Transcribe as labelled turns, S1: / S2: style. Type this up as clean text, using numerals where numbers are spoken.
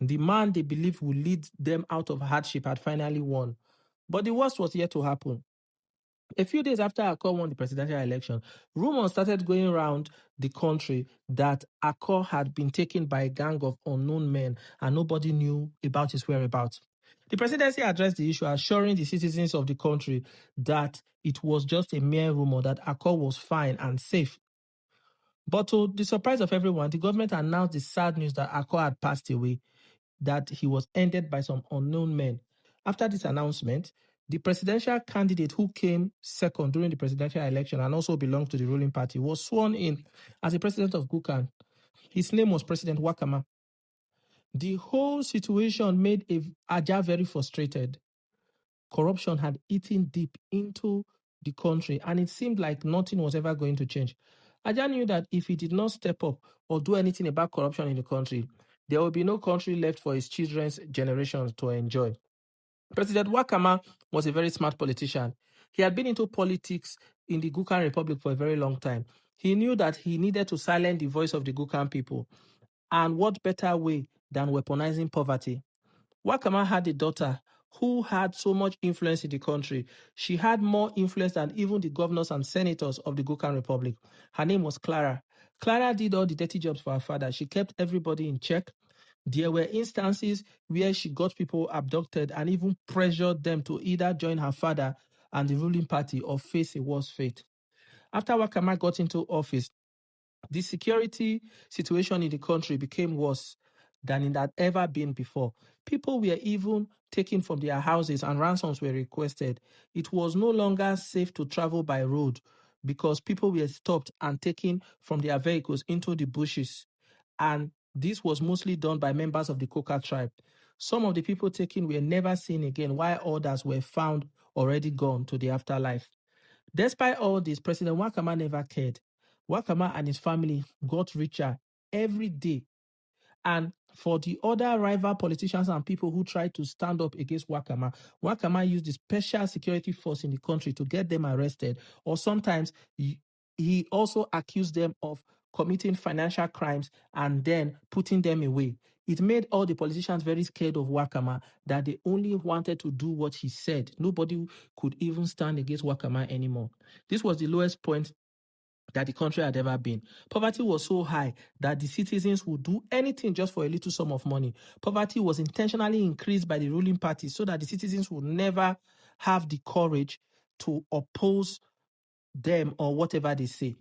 S1: The man they believed would lead them out of hardship had finally won. But the worst was yet to happen. A few days after Akor won the presidential election, rumors started going around the country that Akor had been taken by a gang of unknown men and nobody knew about his whereabouts. The presidency addressed the issue, assuring the citizens of the country that it was just a mere rumor, that Akor was fine and safe. But to the surprise of everyone, the government announced the sad news that Akor had passed away, that he was ended by some unknown men. After this announcement, the presidential candidate who came second during the presidential election and also belonged to the ruling party was sworn in as the president of Gukan. His name was President Wakama. The whole situation made Aja very frustrated. Corruption had eaten deep into the country, and it seemed like nothing was ever going to change. Aja knew that if he did not step up or do anything about corruption in the country, there would be no country left for his children's generations to enjoy. President Wakama was a very smart politician. He had been into politics in the Gukan Republic for a very long time. He knew that he needed to silence the voice of the Gukan people. And what better way than weaponizing poverty? Wakama had a daughter who had so much influence in the country. She had more influence than even the governors and senators of the Gukan Republic. Her name was Clara. Clara did all the dirty jobs for her father. She kept everybody in check. There were instances where she got people abducted and even pressured them to either join her father and the ruling party or face a worse fate. After Wakama got into office, the security situation in the country became worse than it had ever been before. People were even taken from their houses and ransoms were requested. It was no longer safe to travel by road because people were stopped and taken from their vehicles into the bushes. And this was mostly done by members of the Koka tribe. Some of the people taken were never seen again, while others were found already gone to the afterlife. Despite all this, President Wakama never cared. Wakama and his family got richer every day. And for the other rival politicians and people who tried to stand up against Wakama, Wakama used the special security force in the country to get them arrested. Or sometimes he also accused them of committing financial crimes and then putting them away. It made all the politicians very scared of Wakama, that they only wanted to do what he said. Nobody could even stand against Wakama anymore. This was the lowest point that the country had ever been. Poverty was so high that the citizens would do anything just for a little sum of money. Poverty was intentionally increased by the ruling party so that the citizens would never have the courage to oppose them or whatever they say.